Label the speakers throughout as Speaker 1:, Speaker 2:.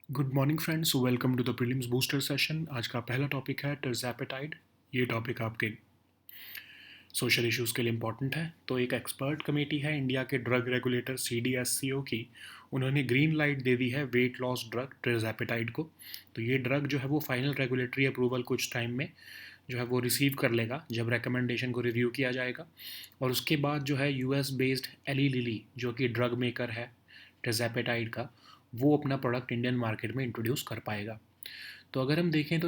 Speaker 1: Good morning friends, welcome to the prelims booster session. आज का पहला टॉपिक है टिrzepatide। ये टॉपिक आपके सोशल इश्यूज़ के लिए इम्पॉर्टेंट है। तो एक एक्सपर्ट कमेटी है इंडिया के ड्रग रेगुलेटर CDSCO की, उन्होंने ग्रीन लाइट दे दी है वेट लॉस ड्रग टिrzepatide को। तो ये ड्रग जो है वो फाइनल रेगुलेटरी अप्रूवल कुछ टाइम में जो है वो रिसीव कर लेगा जब रिकमेंडेशन को रिव्यू किया जाएगा। और उसके बाद जो है US बेस्ड एली लिली जो कि ड्रग मेकर है टिrzepatide का, वो अपना प्रोडक्ट इंडियन मार्केट में इंट्रोड्यूस कर पाएगा। तो अगर हम देखें तो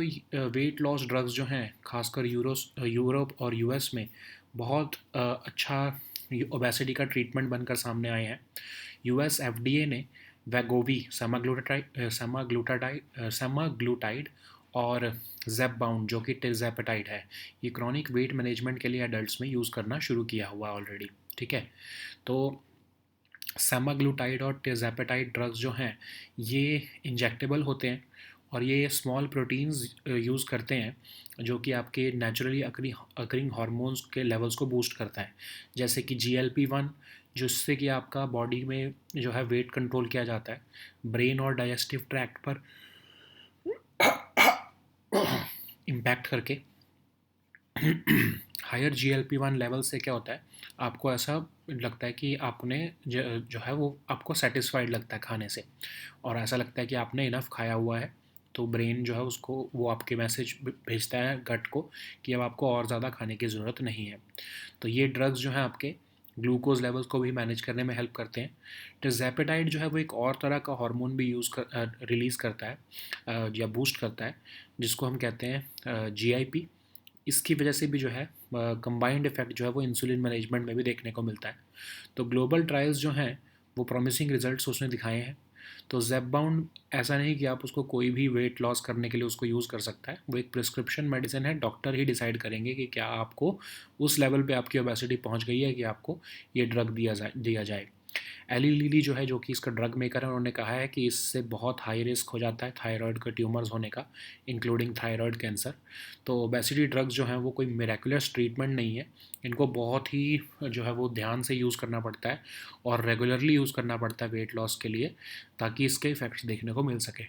Speaker 1: वेट लॉस ड्रग्स जो हैं खासकर यूरोप और US में बहुत अच्छा ओबेसिटी का ट्रीटमेंट बनकर सामने आए हैं। US FDA ने वैगोवी समाग्लूटाइड और ज़ेपबाउंड जो कि टिrzepatide है, ये क्रॉनिक वेट मैनेजमेंट के लिए एडल्ट्स में यूज़ करना शुरू किया हुआ ऑलरेडी। ठीक है। तो समाग्लूटाइड और टिrzepatide ड्रग्स जो हैं ये इंजेक्टेबल होते हैं और ये स्मॉल प्रोटीन्स यूज़ करते हैं जो कि आपके नेचुरली अकरिंग हार्मोन्स के लेवल्स को बूस्ट करता है, जैसे कि GLP-1, जिससे कि आपका बॉडी में जो है वेट कंट्रोल किया जाता है। ब्रेन और डाइजेस्टिव ट्रैक्ट पर इम्पैक्ट करके हायर GLP-1 लेवल से क्या होता है, आपको ऐसा लगता है कि आपने जो है वो आपको सेटिस्फाइड लगता है खाने से, और ऐसा लगता है कि आपने इनफ खाया हुआ है। तो ब्रेन जो है उसको वो आपके मैसेज भेजता है गट को कि अब आपको और ज़्यादा खाने की ज़रूरत नहीं है। तो ये ड्रग्स जो हैं आपके ग्लूकोज लेवल्स को भी मैनेज करने में हेल्प करते हैं। टिrzepatide जो है वो एक और तरह का हार्मोन भी रिलीज़ करता है या बूस्ट करता है, जिसको हम कहते हैं GIP। इसकी वजह से भी जो है कंबाइंड इफेक्ट जो है वो इंसुलिन मैनेजमेंट में भी देखने को मिलता है। तो ग्लोबल ट्रायल्स जो हैं वो प्रॉमिसिंग रिजल्ट्स उसने दिखाए हैं। तो ज़ेपबाउंड ऐसा नहीं कि आप उसको कोई भी वेट लॉस करने के लिए उसको यूज़ कर सकता है, वो एक प्रिस्क्रिप्शन मेडिसिन है। डॉक्टर ही डिसाइड करेंगे कि क्या आपको उस लेवल पे आपकी ओबेसिटी पहुंच गई है कि आपको ये ड्रग दिया जाए। एली लिली जो है जो कि इसका ड्रग मेकर है, उन्होंने कहा है कि इससे बहुत हाई रिस्क हो जाता है थायराइड के ट्यूमर्स होने का, इंक्लूडिंग थायराइड कैंसर। तो ओबेसिटी ड्रग्स जो हैं वो कोई मिरेकुलस ट्रीटमेंट नहीं है, इनको बहुत ही जो है वो ध्यान से यूज़ करना पड़ता है और रेगुलरली यूज़ करना पड़ता है वेट लॉस के लिए, ताकि इसके इफ़ेक्ट्स देखने को मिल सके।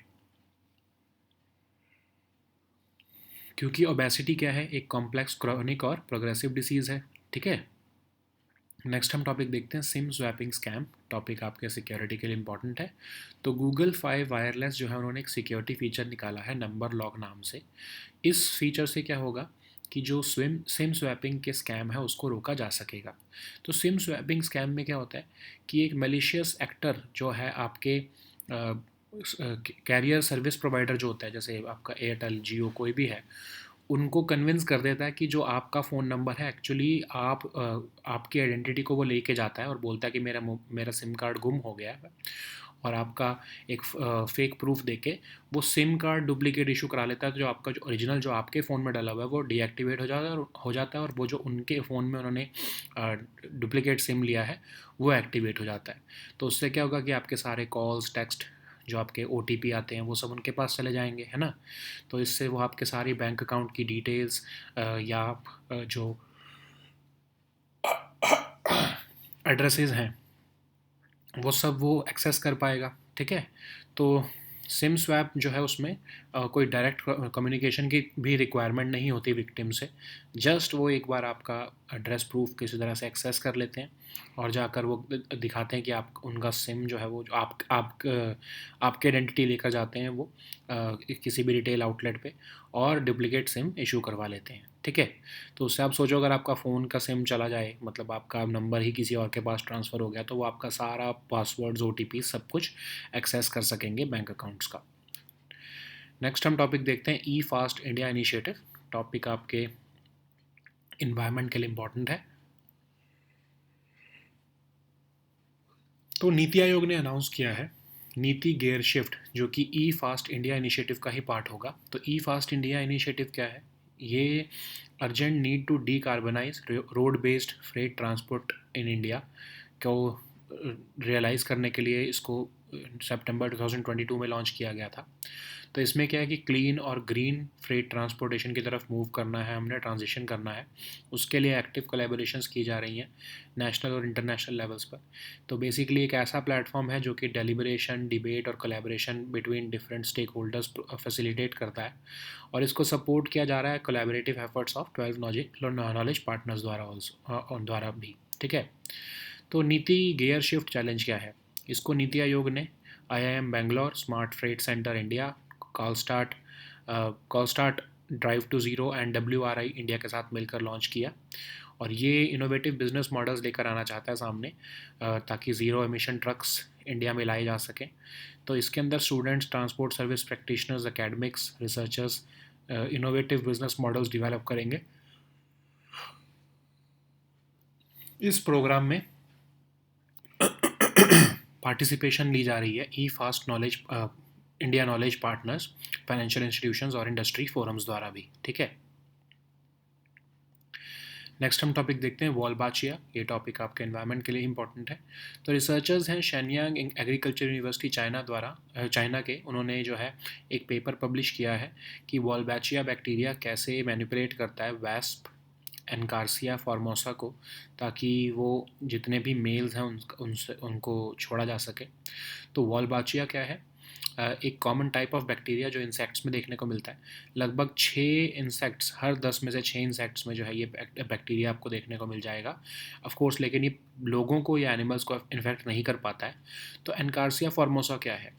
Speaker 1: क्योंकि ओबेसिटी क्या है, एक कॉम्प्लेक्स क्रॉनिक और प्रोग्रेसिव डिसीज़ है। ठीक है। नेक्स्ट हम टॉपिक देखते हैं सिम स्वैपिंग स्कैम। टॉपिक आपके सिक्योरिटी के लिए इंपॉर्टेंट है। तो गूगल 5 वायरलेस जो है उन्होंने एक सिक्योरिटी फीचर निकाला है नंबर लॉक नाम से। इस फीचर से क्या होगा कि जो सिम स्वैपिंग के स्कैम है उसको रोका जा सकेगा। तो सिम स्वैपिंग स्कैम में क्या होता है कि एक मेलिशियस एक्टर जो है आपके कैरियर सर्विस प्रोवाइडर जो होता है, जैसे आपका एयरटेल जियो कोई भी है, उनको कन्विंस कर देता है कि जो आपका फ़ोन नंबर है एक्चुअली आपकी आइडेंटिटी को वो लेके जाता है और बोलता है कि मेरा सिम कार्ड गुम हो गया है, और आपका एक फेक प्रूफ देके वो सिम कार्ड डुप्लीकेट इशू करा लेता है। तो जो आपका जो ओरिजिनल जो आपके फ़ोन में डाला हुआ है वो डीएक्टिवेट हो जाता है और वो जो उनके फ़ोन में उन्होंने डुप्लीकेट सिम लिया है वो एक्टिवेट हो जाता है। तो उससे क्या होगा कि आपके सारे कॉल्स टेक्स्ट जो आपके OTP आते हैं वो सब उनके पास चले जाएंगे, है ना। तो इससे वो आपके सारी बैंक अकाउंट की डिटेल्स या जो एड्रेसेस हैं वो सब वो एक्सेस कर पाएगा। ठीक है। तो सिम स्वैप जो है उसमें कोई डायरेक्ट कम्युनिकेशन की भी रिक्वायरमेंट नहीं होती विक्टिम से। जस्ट वो एक बार आपका एड्रेस प्रूफ किसी तरह से एक्सेस कर लेते हैं और जाकर वो दिखाते हैं कि आप उनका सिम जो है वो जो आपके आइडेंटिटी लेकर जाते हैं वो किसी भी रिटेल आउटलेट पे और डुप्लीकेट सिम इशू करवा लेते हैं। ठीक है। तो उससे आप सोचो अगर आपका फ़ोन का सिम चला जाए, मतलब आपका नंबर ही किसी और के पास ट्रांसफ़र हो गया, तो वो आपका सारा पासवर्ड्स OTP सब कुछ एक्सेस कर सकेंगे बैंक अकाउंट्स का। नेक्स्ट हम टॉपिक देखते हैं ई फास्ट इंडिया इनिशिएटिव। टॉपिक आपके इन्वायरमेंट के लिए इम्पॉर्टेंट है। तो नीति आयोग ने अनाउंस किया है नीति गेयर शिफ्ट, जो कि ई फास्ट इंडिया इनिशिएटिव का ही पार्ट होगा। तो ई फास्ट इंडिया इनिशिएटिव क्या है, ये urgent need to decarbonise road based freight transport in India को रियलाइज़ करने के लिए इसको सितंबर 2022 में लॉन्च किया गया था। तो इसमें क्या है कि क्लीन और ग्रीन फ्रेट ट्रांसपोर्टेशन की तरफ मूव करना है, हमने ट्रांजिशन करना है। उसके लिए एक्टिव कोलैबोरेशंस की जा रही हैं नेशनल और इंटरनेशनल लेवल्स पर। तो बेसिकली एक ऐसा प्लेटफॉर्म है जो कि डेलिब्रेशन, डिबेट और collaboration between different stakeholders facilitate करता है, और इसको सपोर्ट किया जा रहा है collaborative efforts of 12 knowledge partners द्वारा द्वारा भी। ठीक है। तो नीति गियर शिफ्ट चैलेंज क्या है? इसको नीति आयोग ने IIM Bangalore, smart freight centre India, CALSTART CALSTART drive to zero and WRI India के साथ मिलकर लॉन्च किया। और ये इनोवेटिव बिजनेस मॉडल्स लेकर आना चाहता है सामने, ताकि ज़ीरो एमिशन ट्रक्स इंडिया में लाए जा सकें। तो इसके अंदर students, transport service practitioners, academics, researchers innovative business models develop करेंगे। इस प्रोग्राम में पार्टिसिपेशन ली जा रही है e fast knowledge, India knowledge partners, financial institutions और इंडस्ट्री फोरम्स द्वारा भी। ठीक है। नेक्स्ट हम टॉपिक देखते हैं वॉलबाचिया। ये टॉपिक आपके एनवायरनमेंट के लिए इंपॉर्टेंट है। तो रिसर्चर्स हैं शेनयांग एग्रीकल्चर यूनिवर्सिटी चाइना द्वारा, चाइना के, उन्होंने जो है एक पेपर पब्लिश किया है कि वॉलबाचिया बैक्टीरिया कैसे मैनिपुलेट करता है वैस्प एनकार्सिया फॉर्मोसा को, ताकि वो जितने भी मेल्स हैं उनसे उनको छोड़ा जा सके। तो वॉलबाचिया क्या है? एक कॉमन टाइप ऑफ बैक्टीरिया जो इंसेक्ट्स में देखने को मिलता है। लगभग 6 इंसेक्ट्स, हर 10 में से 6 इंसेक्ट्स में जो है ये बैक्टीरिया आपको देखने को मिल जाएगा। ऑफ कोर्स, लेकिन ये लोगों को या एनिमल्स को इन्फेक्ट नहीं कर पाता है। तो एनकार्सिया फॉर्मोसा क्या है?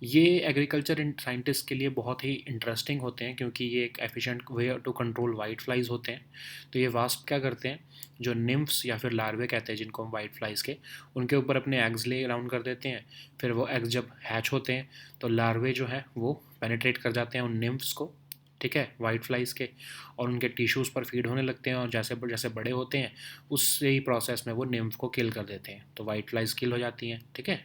Speaker 1: ये एग्रीकल्चर साइंटिस्ट के लिए बहुत ही इंटरेस्टिंग होते हैं, क्योंकि ये एक efficient way to control white flies होते हैं। तो ये वास्प क्या करते हैं, जो निम्फ्स या फिर लार्वे कहते हैं जिनको हम वाइट फ्लाइज के, उनके ऊपर अपने एग्स ले राउंड कर देते हैं। फिर वो एग्स जब हैच होते हैं तो लार्वे जो है वो पेनिट्रेट कर जाते हैं उन निम्फ्स को, ठीक है, वाइट फ्लाइज के, और उनके टिश्यूज़ पर फीड होने लगते हैं, और जैसे जैसे बड़े होते हैं उससे ही प्रोसेस में वो निम्फ को किल कर देते हैं, तो वाइट फ्लाइज किल हो जाती हैं। ठीक है।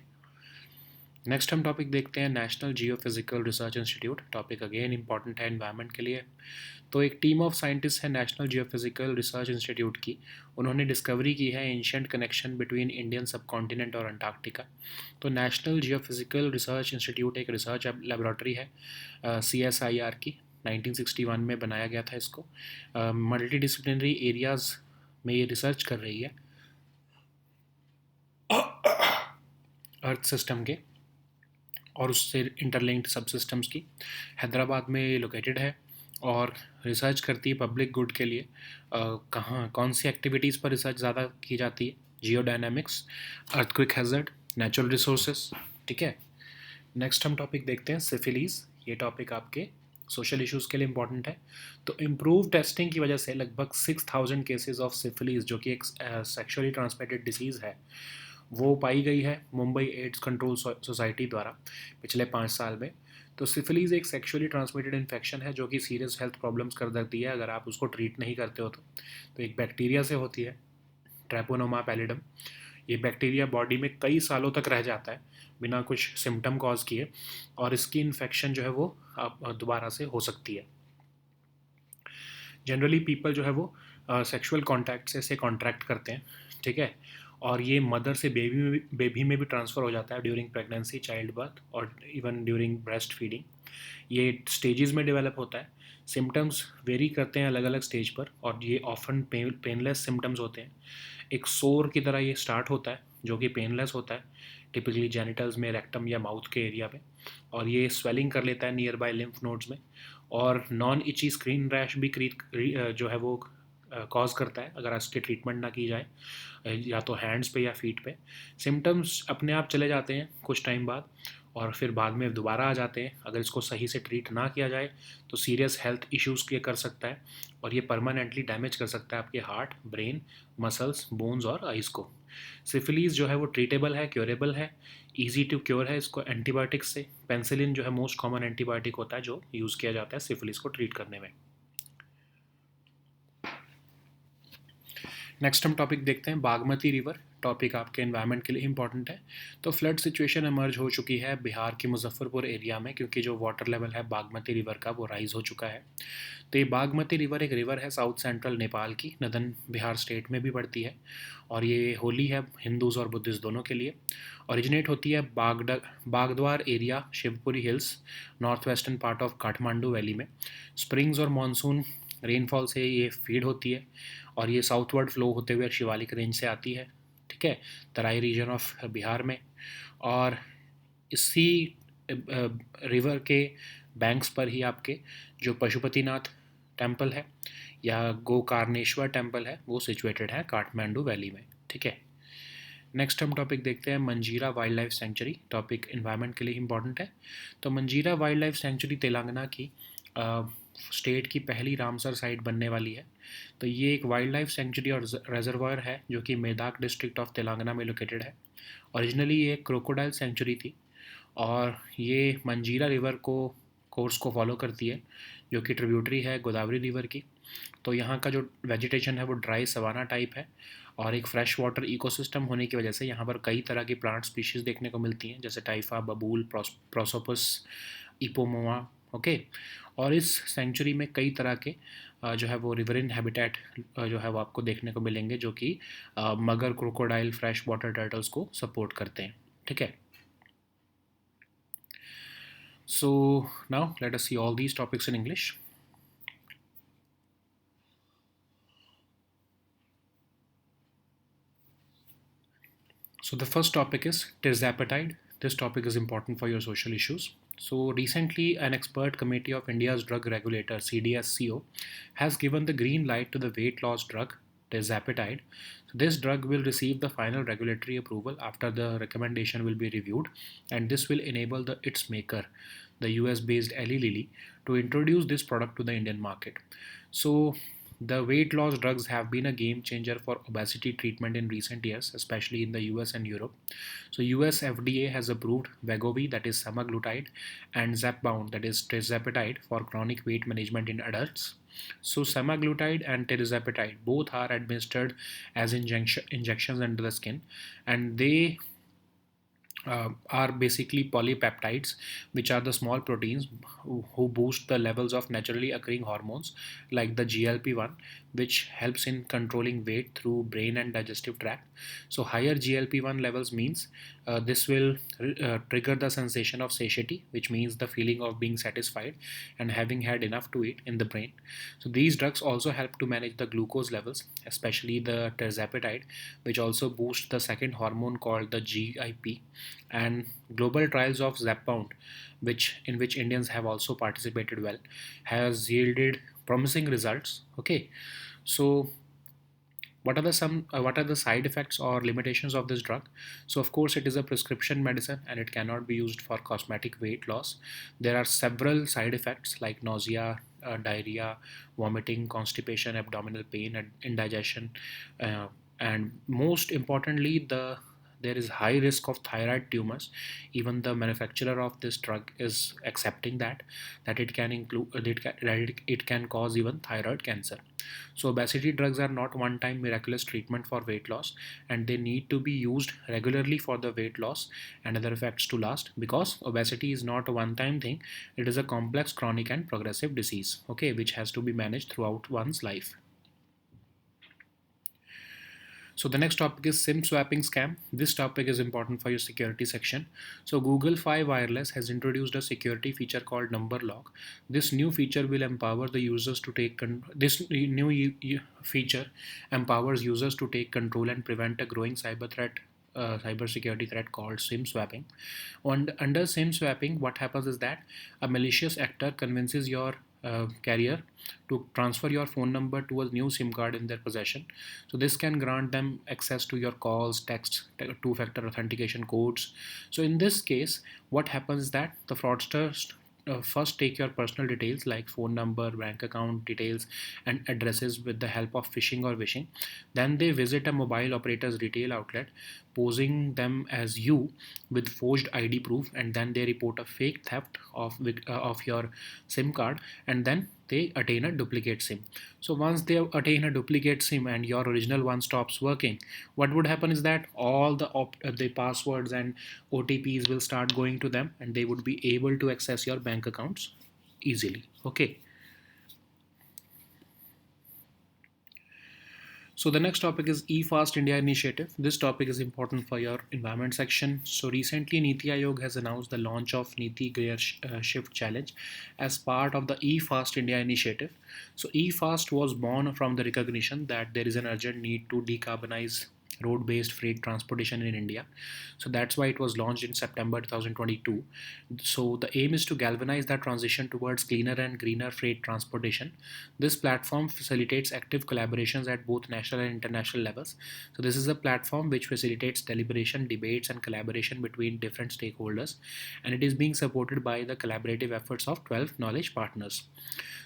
Speaker 1: नेक्स्ट हम टॉपिक देखते हैं national geophysical research institute. Topic again important है एनवायरनमेंट के लिए। तो एक टीम ऑफ साइंटिस्ट है नेशनल जियोफिजिकल रिसर्च इंस्टीट्यूट की। उन्होंने डिस्कवरी की है एंशियंट कनेक्शन बिटवीन इंडियन सब कॉन्टिनेंट और अंटार्कटिका। तो नेशनल जियोफिजिकल रिसर्च इंस्टीट्यूट एक रिसर्च लेबोरेटरी है CSIR की, 1961 में बनाया गया था इसको। मल्टी डिसिप्लिनरी एरियाज़ में ये रिसर्च कर रही है अर्थ सिस्टम के और उससे इंटरलिंक्ड सब सिस्टम्स की। हैदराबाद में लोकेटेड है और रिसर्च करती है पब्लिक गुड के लिए। कहाँ कौन सी एक्टिविटीज़ पर रिसर्च ज़्यादा की जाती है? जियोडायनामिक्स, अर्थक्वेक हैज़र्ड, नेचुरल रिसोर्सेज। ठीक है। नेक्स्ट हम टॉपिक देखते हैं सिफिलीज़। ये टॉपिक आपके सोशल इश्यूज़ के लिए इंपॉर्टेंट है। तो इम्प्रूव टेस्टिंग की वजह से लगभग 6000 केसेस ऑफ सिफिलीज़, जो कि एक सेक्शुअली ट्रांसमिटेड डिसीज़ है, वो पाई गई है मुंबई एड्स कंट्रोल सोसाइटी द्वारा पिछले 5 साल में। तो सिफिलीज़ एक सेक्शुअली ट्रांसमिटेड इन्फेक्शन है जो कि सीरियस हेल्थ प्रॉब्लम्स कर देती है अगर आप उसको ट्रीट नहीं करते हो तो एक बैक्टीरिया से होती है, ट्रैपोनोमा पैलिडम। ये बैक्टीरिया बॉडी में कई सालों तक रह जाता है बिना कुछ सिम्टम कॉज किए, और इसकी इन्फेक्शन जो है वो दोबारा से हो सकती है। जनरली पीपल जो है वो सेक्सुअल कॉन्टैक्ट से कॉन्ट्रैक्ट करते हैं, ठीक है, और ये मदर से बेबी में भी ट्रांसफ़र हो जाता है ड्यूरिंग प्रेगनेंसी, चाइल्ड बर्थ और इवन ड्यूरिंग ब्रेस्ट फीडिंग। ये स्टेजेस में डेवलप होता है। सिम्टम्स वेरी करते हैं अलग अलग स्टेज पर, और ये ऑफन पेनलेस सिम्टम्स होते हैं। एक सोर की तरह ये स्टार्ट होता है जो कि पेनलेस होता है, टिपिकली जेनिटल्स में, रेक्टम या माउथ के एरिया में, और ये स्वेलिंग कर लेता है नियर बाय लिम्फ नोड्स में, और नॉन इची स्क्रीन रैश भी जो है वो कॉज करता है अगर इसकी ट्रीटमेंट ना की जाए, या तो हैंड्स पे या फीट पे। सिम्टम्स अपने आप चले जाते हैं कुछ टाइम बाद, और फिर बाद में दोबारा आ जाते हैं अगर इसको सही से ट्रीट ना किया जाए तो सीरियस हेल्थ इश्यूज़ के कर सकता है, और ये परमानेंटली डैमेज कर सकता है आपके हार्ट, ब्रेन, मसल्स, बोन्स और आइज़ को। सिफिलीज़ जो है वो ट्रीटेबल है, क्योरेबल है, ईजी टू क्योर है। इसको एंटीबायोटिक्स से, पेंसिलिन जो है मोस्ट कॉमन एंटीबायोटिक होता है जो यूज़ किया जाता है सिफिलीज़ को ट्रीट करने में। नेक्स्ट हम टॉपिक देखते हैं बागमती रिवर। टॉपिक आपके एनवायरनमेंट के लिए इंपॉर्टेंट है। तो फ्लड सिचुएशन इमर्ज हो चुकी है बिहार के मुजफ्फरपुर एरिया में, क्योंकि जो वाटर लेवल है बागमती रिवर का वो राइज हो चुका है। तो ये बागमती रिवर एक रिवर है साउथ सेंट्रल नेपाल की, नदन बिहार स्टेट में भी पड़ती है, और ये होली है हिंदूज़ और बुद्धिस्ट दोनों के लिए। ओरिजिनेट होती है Bagdwar area, Shivapuri hills, north western part of Kathmandu valley में। स्प्रिंग्स और मानसून रेनफॉल से ये फीड होती है, और ये साउथवर्ड फ्लो होते हुए शिवालिक रेंज से आती है, ठीक है, तराई रीजन ऑफ बिहार में। और इसी रिवर के बैंक्स पर ही आपके जो पशुपतिनाथ टेम्पल है या गोकर्णेश्वर टेम्पल है वो सिचुएटेड है काठमांडू वैली में, ठीक है। नेक्स्ट हम टॉपिक देखते हैं मंजीरा wild life sanctuary. Topic environment के लिए इंपॉर्टेंट है। तो मंजीरा वाइल्ड लाइफ सेंचुरी तेलंगाना की स्टेट की पहली रामसर साइट बनने वाली है। तो ये एक वाइल्ड लाइफ सेंचुरी और रेजर्वायर है जो कि मेदाक डिस्ट्रिक्ट ऑफ तेलंगाना में लोकेटेड है। ओरिजिनली ये एक क्रोकोडाइल सेंचुरी थी, और ये मंजीरा रिवर को कोर्स को फॉलो करती है, जो कि ट्रिब्यूटरी है गोदावरी रिवर की। तो यहाँ का जो वेजिटेशन है वो ड्राई सवाना टाइप है, और एक फ्रेश वाटर इकोसिस्टम होने की वजह से यहाँ पर कई तरह की प्लांट स्पीशीज़ देखने को मिलती हैं, जैसे टाइफा, बबूल, प्रोसोपस, इपोमोआ, ओके। और इस सेंचुरी में कई तरह के जो है वो रिवरिन हैबिटेट जो है वो आपको देखने को मिलेंगे, जो कि मगर, क्रोकोडाइल, फ्रेश वाटर टर्टल्स को सपोर्ट करते हैं, ठीक है। So now let us see all these topics in English. So the first topic is tirzepatide. This topic is important for your social issues. So recently, an expert committee of India's drug regulator CDSCO has given the green light to the weight loss drug tirzepatide. So this drug will receive the final regulatory approval after the recommendation will be reviewed, and this will enable its maker, the US-based Eli Lilly, to introduce this product to the Indian market. So the weight loss drugs have been a game changer for obesity treatment in recent years, especially in the US and Europe. So US FDA has approved Wegovy, that is semaglutide, and Zepbound, that is tirzepatide, for chronic weight management in adults. So semaglutide and tirzepatide both are administered as injections under the skin, and they are basically polypeptides, which are the small proteins who boost the levels of naturally occurring hormones like the GLP-1, which helps in controlling weight through brain and digestive tract. So higher GLP-1 levels means this will trigger the sensation of satiety, which means the feeling of being satisfied and having had enough to eat in the brain. So these drugs also help to manage the glucose levels, especially the tirzepatide, which also boosts the second hormone called the GIP. And global trials of Zepbound, in which Indians have also participated well, has yielded promising results. Okay, so what are the side effects or limitations of this drug? So of course it is a prescription medicine and it cannot be used for cosmetic weight loss. There are several side effects like nausea, diarrhea, vomiting, constipation, abdominal pain, and indigestion, and most importantly there is high risk of thyroid tumors. Even the manufacturer of this drug is accepting that it can include it can cause even thyroid cancer. So obesity drugs are not one time miraculous treatment for weight loss, and they need to be used regularly for the weight loss and other effects to last, because obesity is not a one time thing. It is a complex, chronic and progressive disease, okay, which has to be managed throughout one's life. So the next topic is SIM swapping scam. This topic is important for your security section. So Google Fi Wireless has introduced a security feature called number lock. This new feature will empower the users to take feature empowers users to take control and prevent a growing cybersecurity threat called SIM swapping. Under SIM swapping, what happens is that a malicious actor convinces your carrier to transfer your phone number to a new SIM card in their possession. So this can grant them access to your calls, texts, two-factor authentication codes. So in this case, what happens is that the fraudsters first take your personal details like phone number, bank account details, and addresses with the help of phishing or wishing. Then they visit a mobile operator's retail outlet, posing them as you with forged ID proof, and then they report a fake theft of your SIM card, and then they attain a duplicate SIM. So once they attain a duplicate SIM and your original one stops working, what would happen is that all the passwords and OTPs will start going to them, and they would be able to access your bank accounts easily. Okay. So the next topic is eFast India initiative. This topic is important for your environment section. So recently Niti Aayog has announced the launch of Niti Gear Shift Challenge as part of the eFast India initiative. So eFast was born from the recognition that there is an urgent need to decarbonize road-based freight transportation in India. So that's why it was launched in September 2022. So the aim is to galvanize that transition towards cleaner and greener freight transportation. This platform facilitates active collaborations at both national and international levels. So this is a platform which facilitates deliberation, debates, and collaboration between different stakeholders, and it is being supported by the collaborative efforts of 12 knowledge partners.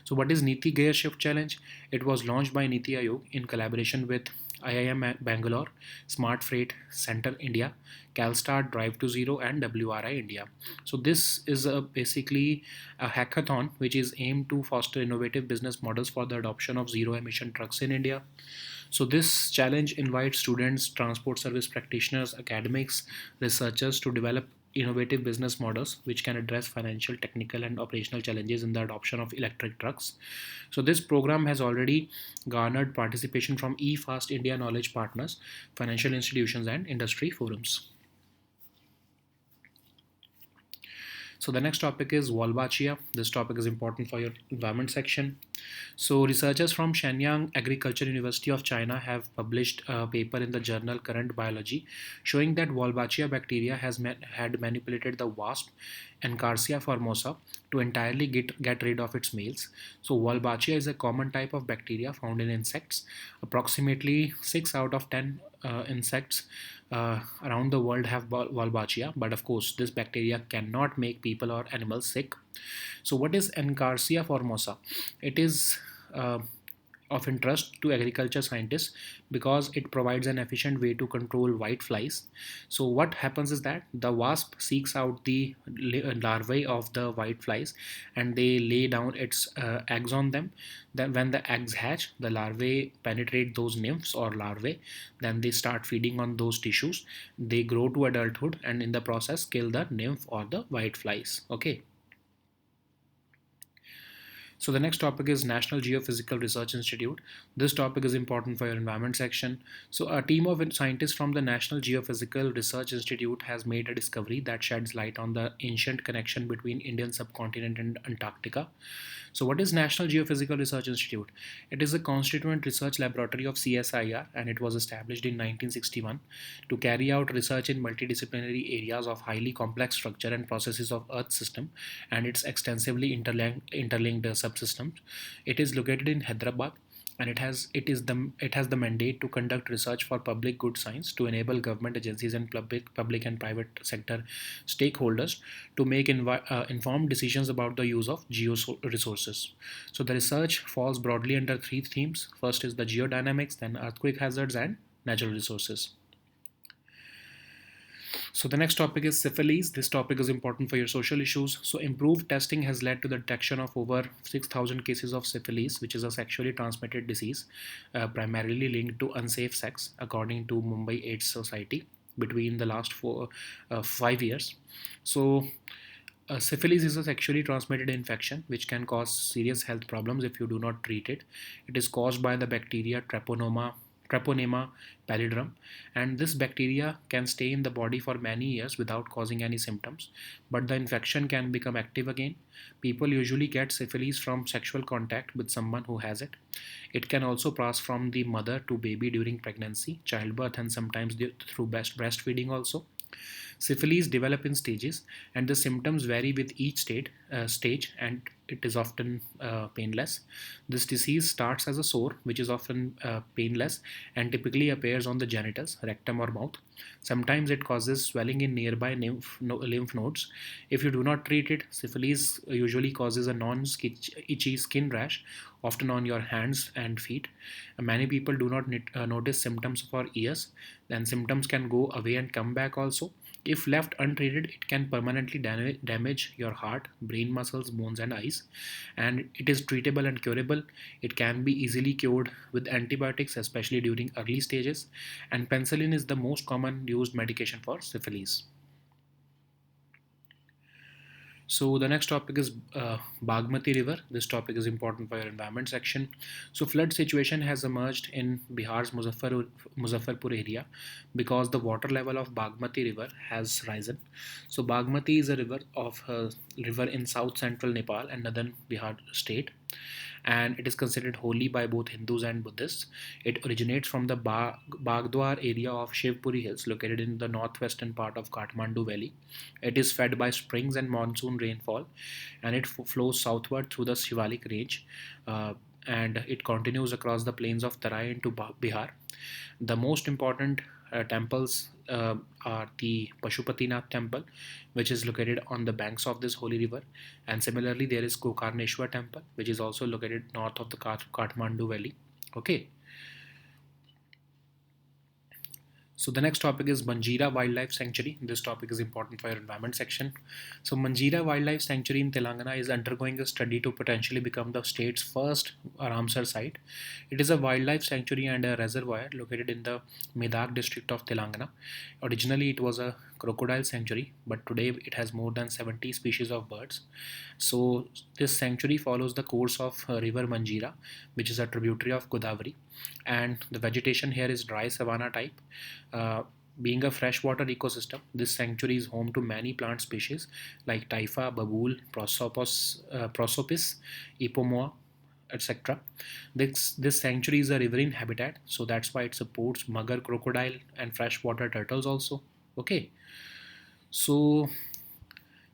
Speaker 1: So what is Niti Gear Shift Challenge? It was launched by Niti Aayog in collaboration with IIM Bangalore, Smart Freight Center India, CalStar Drive to Zero, and WRI India. So this is basically a hackathon which is aimed to foster innovative business models for the adoption of zero emission trucks in India. So this challenge invites students, transport service practitioners, academics, researchers to develop innovative business models which can address financial, technical, and operational challenges in the adoption of electric trucks. So this program has already garnered participation from eFast India knowledge partners, financial institutions, and industry forums. So the next topic is Wolbachia. This topic is important for your environment section. So researchers from Shenyang Agriculture University of China have published a paper in the journal Current Biology showing that Wolbachia bacteria had manipulated the wasp Encarsia formosa to entirely get rid of its males. So Wolbachia is a common type of bacteria found in insects. Approximately 6 out of 10 insects around the world have Wolbachia, but of course this bacteria cannot make people or animals sick. So what is Encarsia formosa? It is of interest to agriculture scientists because it provides an efficient way to control white flies. So what happens is that the wasp seeks out the larvae of the white flies and they lay down its eggs on them. Then when the eggs hatch, the larvae penetrate those nymphs or larvae, then they start feeding on those tissues. They grow to adulthood and in the process kill the nymph or the white flies. Okay. So the next topic is National Geophysical Research Institute. This topic is important for your environment section. So a team of scientists from the National Geophysical Research Institute has made a discovery that sheds light on the ancient connection between Indian subcontinent and Antarctica. So what is National Geophysical Research Institute? It is a constituent research laboratory of CSIR and it was established in 1961 to carry out research in multidisciplinary areas of highly complex structure and processes of Earth system and its extensively interlinked subsystems. It is located in Hyderabad and it has the mandate to conduct research for public good science to enable government agencies and public and private sector stakeholders to make informed decisions about the use of geo resources. So the research falls broadly under three themes. First is the geodynamics, then earthquake hazards, and natural resources. So the next topic is syphilis. This topic is important for your social issues. So improved testing has led to the detection of over 6,000 cases of syphilis, which is a sexually transmitted disease, primarily linked to unsafe sex, according to Mumbai AIDS Society, between the last 5 years. So syphilis is a sexually transmitted infection which can cause serious health problems if you do not treat it. It is caused by the bacteria Treponema pallidum, and this bacteria can stay in the body for many years without causing any symptoms, but the infection can become active again. People usually get syphilis from sexual contact with someone who has it. It can also pass from the mother to baby during pregnancy, childbirth, and sometimes through breastfeeding also. Syphilis develop in stages, and the symptoms vary with each stage, and it is often painless. This disease starts as a sore, which is often painless and typically appears on the genitals, rectum, or mouth. Sometimes it causes swelling in nearby lymph nodes. If you do not treat it, syphilis usually causes a non-itchy skin rash, often on your hands and feet. Many people do not notice symptoms for years. Then symptoms can go away and come back also. If left untreated, it can permanently damage your heart, brain, muscles, bones, and eyes. And it is treatable and curable. It can be easily cured with antibiotics, especially during early stages. And penicillin is the most common used medication for syphilis. So the next topic is Bagmati River. This topic is important for your environment section. So flood situation has emerged in Bihar's Muzaffarpur area because the water level of Bagmati River has risen. So Bagmati is a river in south central Nepal and northern Bihar state, and it is considered holy by both Hindus and Buddhists. It originates from the Bagdwar area of Shivpuri Hills, located in the northwestern part of Kathmandu Valley. It is fed by springs and monsoon rainfall, and it flows southward through the Shivalik range. And it continues across the plains of Tarai into Bihar. The most important temples are the Pashupatinath temple, which is located on the banks of this holy river, and similarly there is Gokarneshwar temple, which is also located north of the Kathmandu Valley. Okay. So the next topic is Manjira Wildlife Sanctuary. This topic is important for your environment section. So Manjira Wildlife Sanctuary in Telangana is undergoing a study to potentially become the state's first Ramsar site. It is a wildlife sanctuary and a reservoir located in the Medak district of Telangana. Originally it was a crocodile sanctuary, but today it has more than 70 species of birds. So this sanctuary follows the course of river Manjira, which is a tributary of Godavari, and the vegetation here is dry savanna type. Uh, being a freshwater ecosystem, this sanctuary is home to many plant species like Typha, Babool, Prosopis, Epomoa, etc. This sanctuary is a riverine habitat, so that's why it supports mugger, crocodile, and freshwater turtles also. Okay, so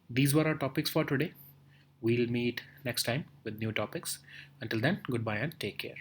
Speaker 1: these were our topics for today. We'll meet next time with new topics. Until then, goodbye and take care.